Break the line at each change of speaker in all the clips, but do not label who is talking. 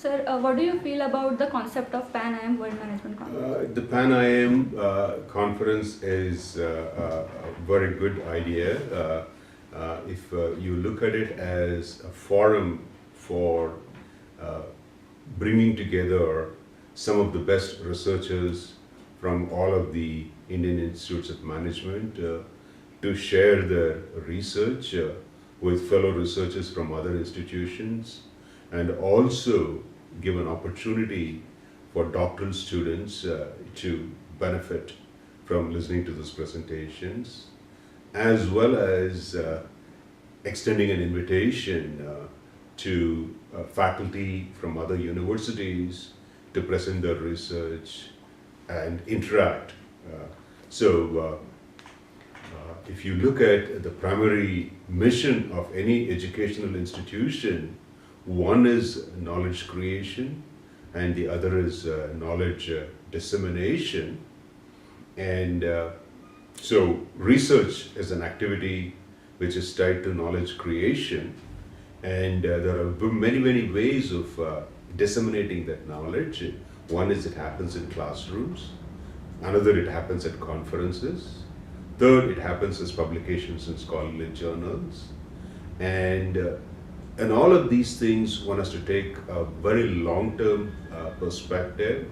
Sir, what do you feel about the concept of PAN-IIM World Management Conference?
The PAN-IIM conference is a very good idea. If you look at it as a forum for bringing together some of the best researchers from all of the Indian Institutes of Management to share their research with fellow researchers from other institutions, and also give an opportunity for doctoral students to benefit from listening to these presentations, as well as extending an invitation to faculty from other universities to present their research and interact. If you look at the primary mission of any educational institution, one is knowledge creation and the other is knowledge dissemination. And so research is an activity which is tied to knowledge creation, and there are many ways of disseminating that knowledge. One is it happens in classrooms, another it happens at conferences, third it happens as publications in scholarly journals, and all of these things one has to take a very long-term perspective.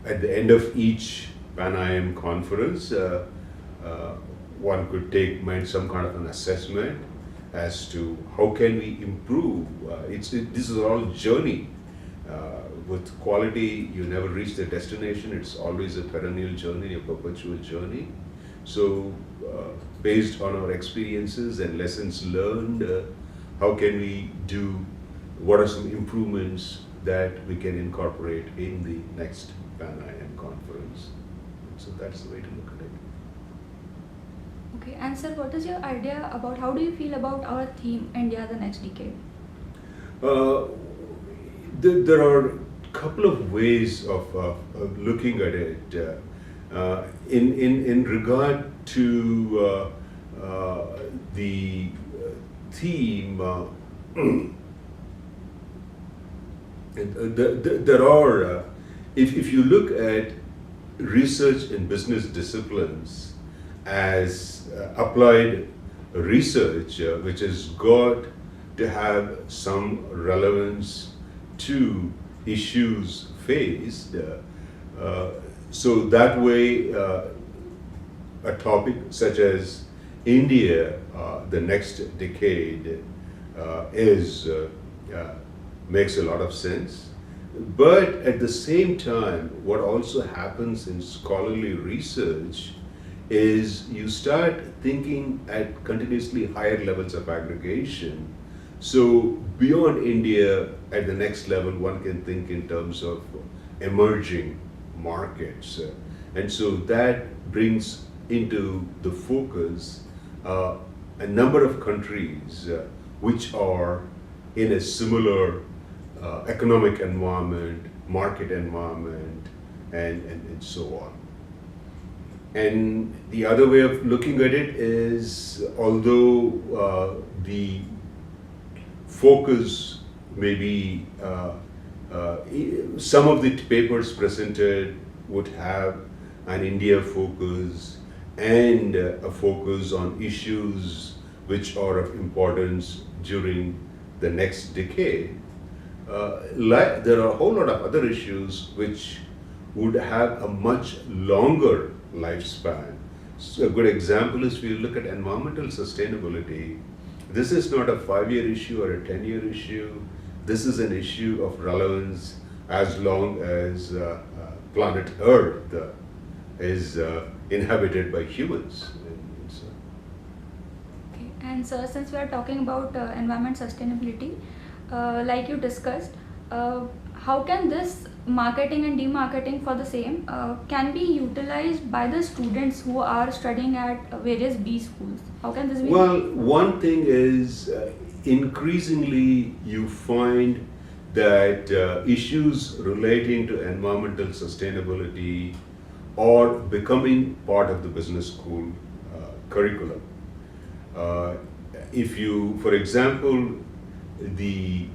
At the end of each PAN-IIM conference, one could make some kind of an assessment as to how can we improve. This is all journey. With quality, you never reach the destination. It's always a perennial journey, a perpetual journey. So, based on our experiences and lessons learned, how can we do, what are some improvements that we can incorporate in the next PAN-IIM conference? So that's the way to look at it.
Okay, and sir, what is your idea about, how do you feel about our theme, India the next decade?
There are a couple of ways of looking at it. In regard to the theme, there are, if you look at research in business disciplines as applied research, which has got to have some relevance to issues faced, so that way a topic such as India, the next decade, makes a lot of sense. But at the same time, what also happens in scholarly research is you start thinking at continuously higher levels of aggregation. So beyond India, at the next level, one can think in terms of emerging markets. And so that brings into the focus a number of countries which are in a similar economic environment, market environment, and so on. And the other way of looking at it is, although the focus may be, some of the papers presented would have an India focus and a focus on issues which are of importance during the next decade. There are a whole lot of other issues which would have a much longer lifespan. So a good example is if you look at environmental sustainability, this is not a 5-year issue or a 10-year issue. This is an issue of relevance as long as planet Earth is inhabited by humans.
Okay, and sir, since we are talking about environment sustainability, like you discussed, how can this marketing and demarketing for the same can be utilized by the students who are studying at various B schools? How can this be?
Well, one thing is increasingly you find that issues relating to environmental sustainability are becoming part of the business school curriculum. if you, for example, the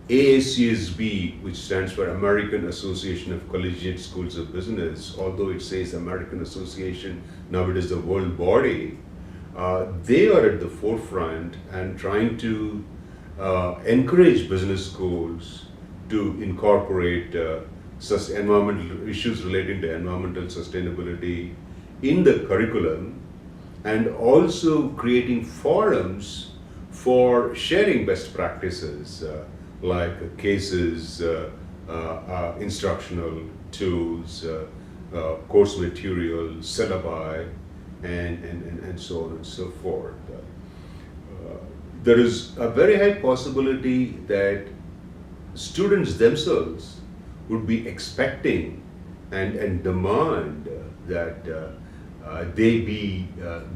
ASCSB, which stands for American Association of Collegiate Schools of Business, although it says American Association, now it is the world body, they are at the forefront and trying to encourage business schools to incorporate environmental issues relating to environmental sustainability in the curriculum, and also creating forums for sharing best practices like cases, instructional tools, course material, syllabi, and so on and so forth. There is a very high possibility that students themselves would be expecting and demand that they be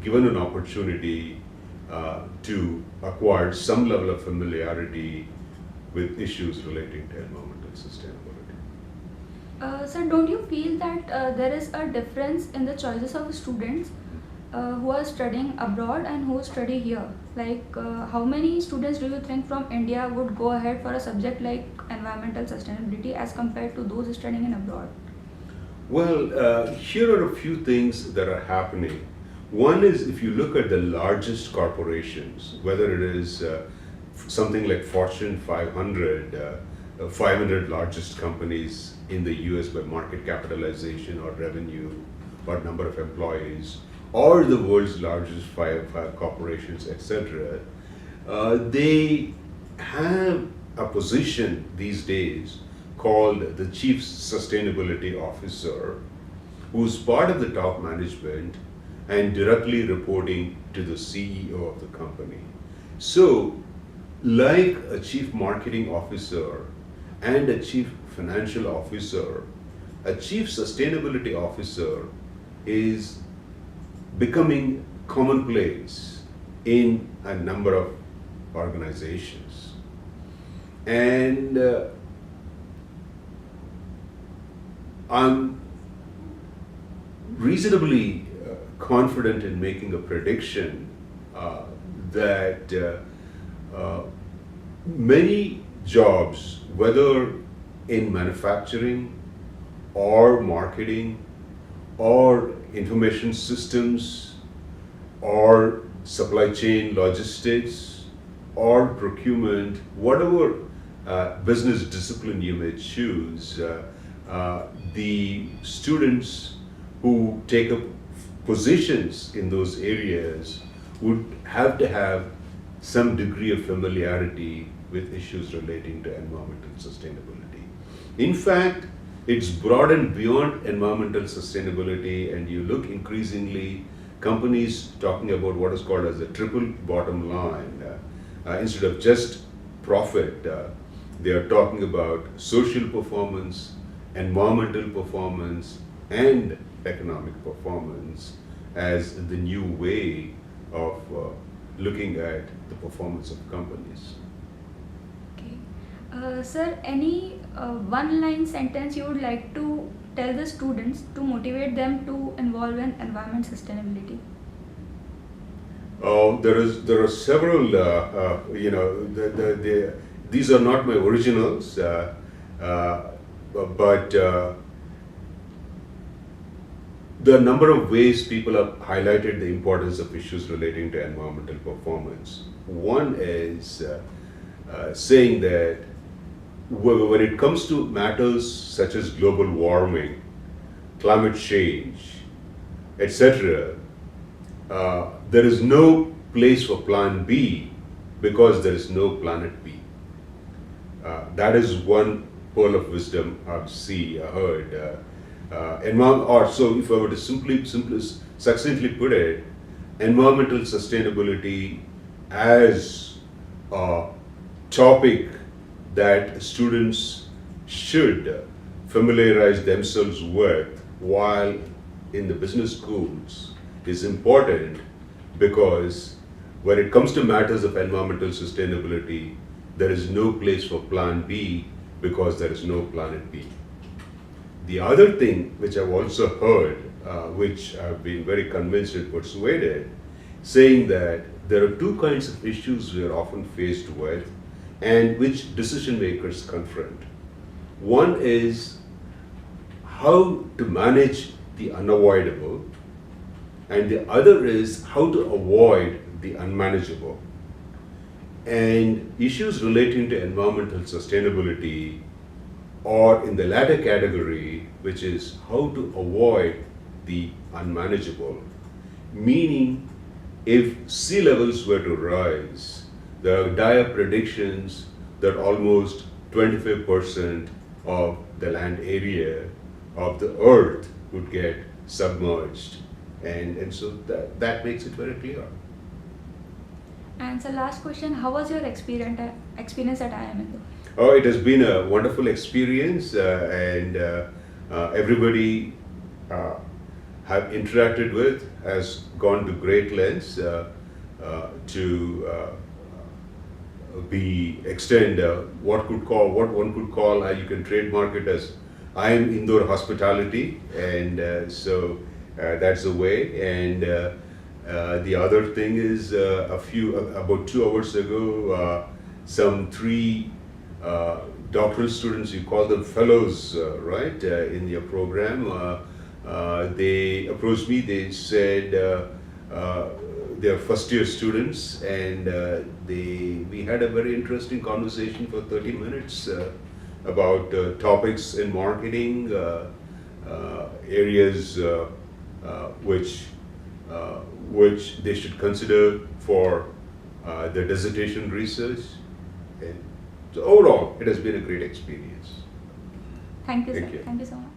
given an opportunity to acquire some level of familiarity with issues relating to environmental sustainability.
Sir, don't you feel that there is a difference in the choices of students who are studying abroad and who study here? Like, how many students do you think from India would go ahead for a subject like environmental sustainability as compared to those studying in abroad?
Well, here are a few things that are happening. One is, if you look at the largest corporations, whether it is something like Fortune 500, 500 largest companies in the US by market capitalization or revenue or number of employees, or the world's largest five corporations, etc., they have a position these days called the Chief Sustainability Officer, who's part of the top management and directly reporting to the CEO of the company. So, like a Chief Marketing Officer and a Chief Financial Officer, a Chief Sustainability Officer is becoming commonplace in a number of organizations. And I'm reasonably confident in making a prediction that many jobs, whether in manufacturing or marketing or information systems or supply chain logistics or procurement, whatever business discipline you may choose, the students who take up positions in those areas would have to have some degree of familiarity with issues relating to environmental sustainability. In fact, it's broadened beyond environmental sustainability, and you look increasingly companies talking about what is called as a triple bottom line. Instead of just profit, they are talking about social performance, environmental performance, and economic performance as the new way of looking at the performance of companies.
Okay. Sir, any one-line sentence you would like to tell the students to motivate them to involve in environment sustainability?
There are several, these are not my originals, but there are a number of ways people have highlighted the importance of issues relating to environmental performance. One is saying that when it comes to matters such as global warming, climate change, etc., there is no place for plan B because there is no planet B. That is one pearl of wisdom I've heard. So if I were to succinctly put it, environmental sustainability as a topic that students should familiarize themselves with while in the business schools is important, because when it comes to matters of environmental sustainability, there is no place for plan B because there is no planet B. The other thing which I've also heard, which I've been very convinced and persuaded, saying that there are two kinds of issues we are often faced with and which decision makers confront. One is how to manage the unavoidable, and the other is how to avoid the unmanageable. And issues relating to environmental sustainability or in the latter category, which is how to avoid the unmanageable, meaning if sea levels were to rise, there are dire predictions that almost 25% of the land area of the earth would get submerged. And so that makes it very clear.
And so last question, how was your experience at IIM Indore?
Oh, it has been a wonderful experience, and everybody have interacted with has gone to great lengths to extend what one could call, you can trademark it as IIM Indore hospitality, and so that's the way. And the other thing is about 2 hours ago, some 3 doctoral students, you call them fellows, right, in your program, they approached me. They said they're first year students, and we had a very interesting conversation for 30 minutes about topics in marketing, areas which they should consider for their dissertation research. And so overall, it has been a great experience.
Thank you, sir.
Thank you.
Thank you so much.